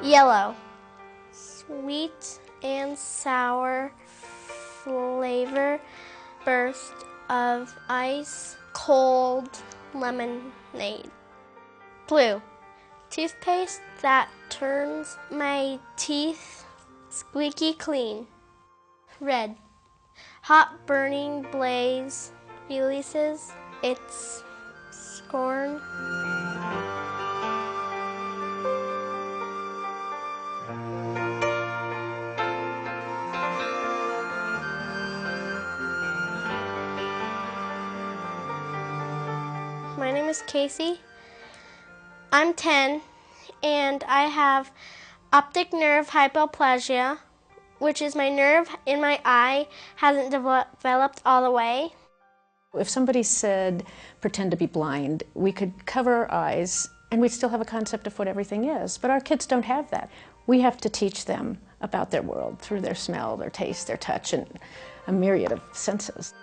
Yellow. Sweet and sour flavor, burst of ice, cold lemonade. Blue. Toothpaste that turns my teeth squeaky clean. Red. Hot burning blaze releases its scorn. My name is Casey. I'm 10, and I have optic nerve hypoplasia, which is my nerve in my eye hasn't developed all the way. If somebody said, pretend to be blind, we could cover our eyes and we'd still have a concept of what everything is. But our kids don't have that. We have to teach them about their world through their smell, their taste, their touch, and a myriad of senses.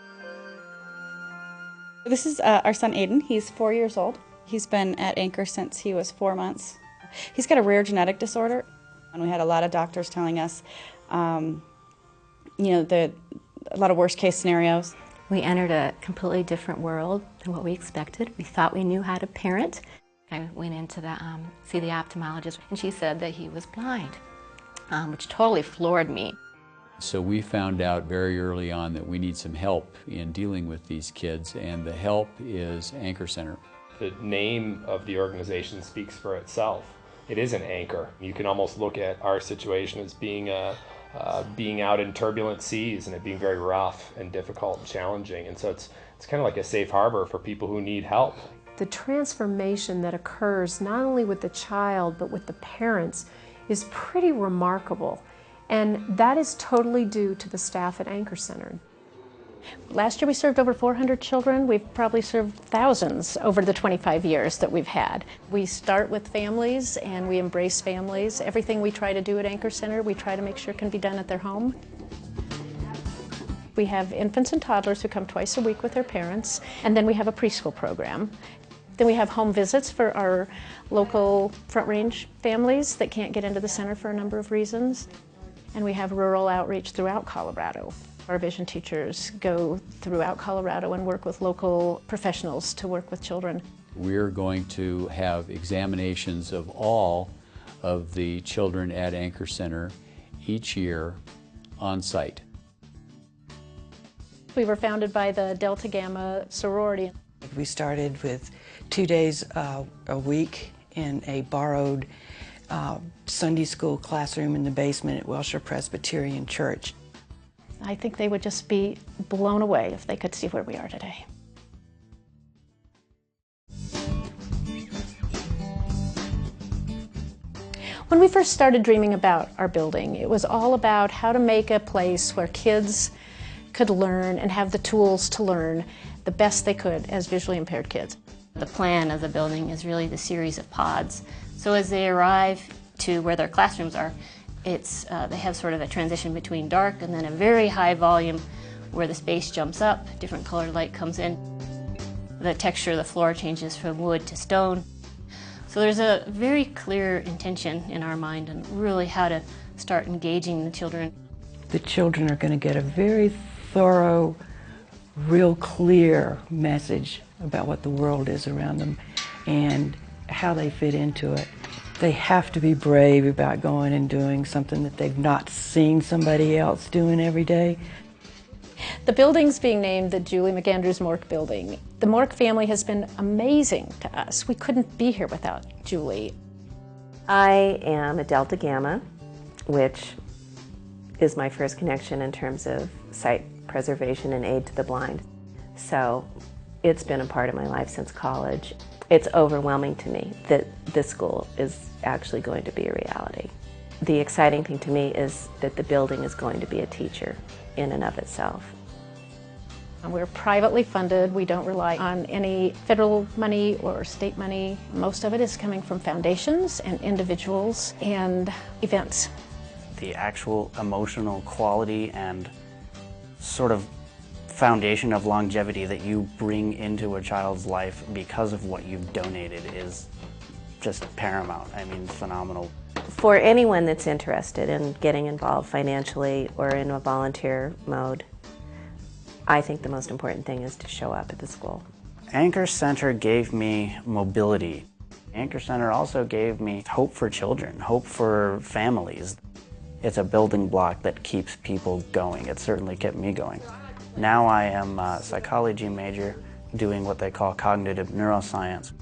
This is our son Aiden. He's 4 years old. He's been at Anchor since he was 4 months. He's got a rare genetic disorder, and we had a lot of doctors telling us, a lot of worst case scenarios. We entered a completely different world than what we expected. We thought we knew how to parent. I went in to see the ophthalmologist, and she said that he was blind, which totally floored me. So we found out very early on that we need some help in dealing with these kids, and the help is Anchor Center. The name of the organization speaks for itself. It is an anchor. You can almost look at our situation as being out in turbulent seas and it being very rough and difficult and challenging. And so it's kind of like a safe harbor for people who need help. The transformation that occurs not only with the child but with the parents is pretty remarkable. And that is totally due to the staff at Anchor Center. Last year we served over 400 children. We've probably served thousands over the 25 years that we've had. We start with families and we embrace families. Everything we try to do at Anchor Center, we try to make sure can be done at their home. We have infants and toddlers who come twice a week with their parents, and then we have a preschool program. Then we have home visits for our local Front Range families that can't get into the center for a number of reasons. And we have rural outreach throughout Colorado. Our vision teachers go throughout Colorado and work with local professionals to work with children. We're going to have examinations of all of the children at Anchor Center each year on site. We were founded by the Delta Gamma sorority. We started with 2 days a week in a borrowed Sunday school classroom in the basement at Welshire Presbyterian Church. I think they would just be blown away if they could see where we are today. When we first started dreaming about our building, it was all about how to make a place where kids could learn and have the tools to learn the best they could as visually impaired kids. The plan of the building is really the series of pods. So as they arrive to where their classrooms are, they have sort of a transition between dark and then a very high volume where the space jumps up, different colored light comes in. The texture of the floor changes from wood to stone. So there's a very clear intention in our mind on really how to start engaging the children. The children are going to get a very thorough, real clear message about what the world is around them and how they fit into it. They have to be brave about going and doing something that they've not seen somebody else doing every day. The building's being named the Julie McAndrews Mork Building. The Mork family has been amazing to us. We couldn't be here without Julie. I am a Delta Gamma, which is my first connection in terms of sight preservation and aid to the blind. So it's been a part of my life since college. It's overwhelming to me that this school is actually going to be a reality. The exciting thing to me is that the building is going to be a teacher in and of itself. We're privately funded. We don't rely on any federal money or state money. Most of it is coming from foundations and individuals and events. The actual emotional quality and sort of foundation of longevity that you bring into a child's life because of what you've donated is just paramount. I mean, phenomenal. For anyone that's interested in getting involved financially or in a volunteer mode, I think the most important thing is to show up at the school. Anchor Center gave me mobility. Anchor Center also gave me hope for children, hope for families. It's a building block that keeps people going. It certainly kept me going. Now I am a psychology major doing what they call cognitive neuroscience.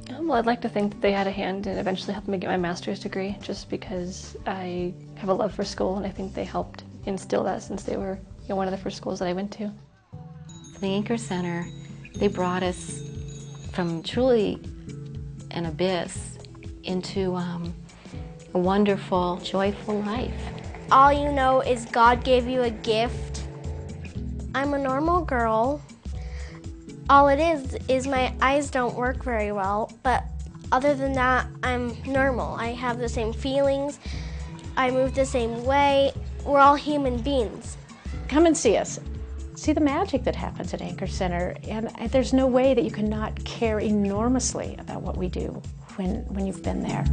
Well, I'd like to think that they had a hand in eventually helping me get my master's degree, just because I have a love for school, and I think they helped instill that since they were one of the first schools that I went to. The Anchor Center, they brought us from truly an abyss into a wonderful, joyful life. All you know is God gave you a gift. I'm a normal girl. All it is my eyes don't work very well, but other than that, I'm normal. I have the same feelings, I move the same way. We're all human beings. Come and see us. See the magic that happens at Anchor Center, and there's no way that you cannot care enormously about what we do when you've been there.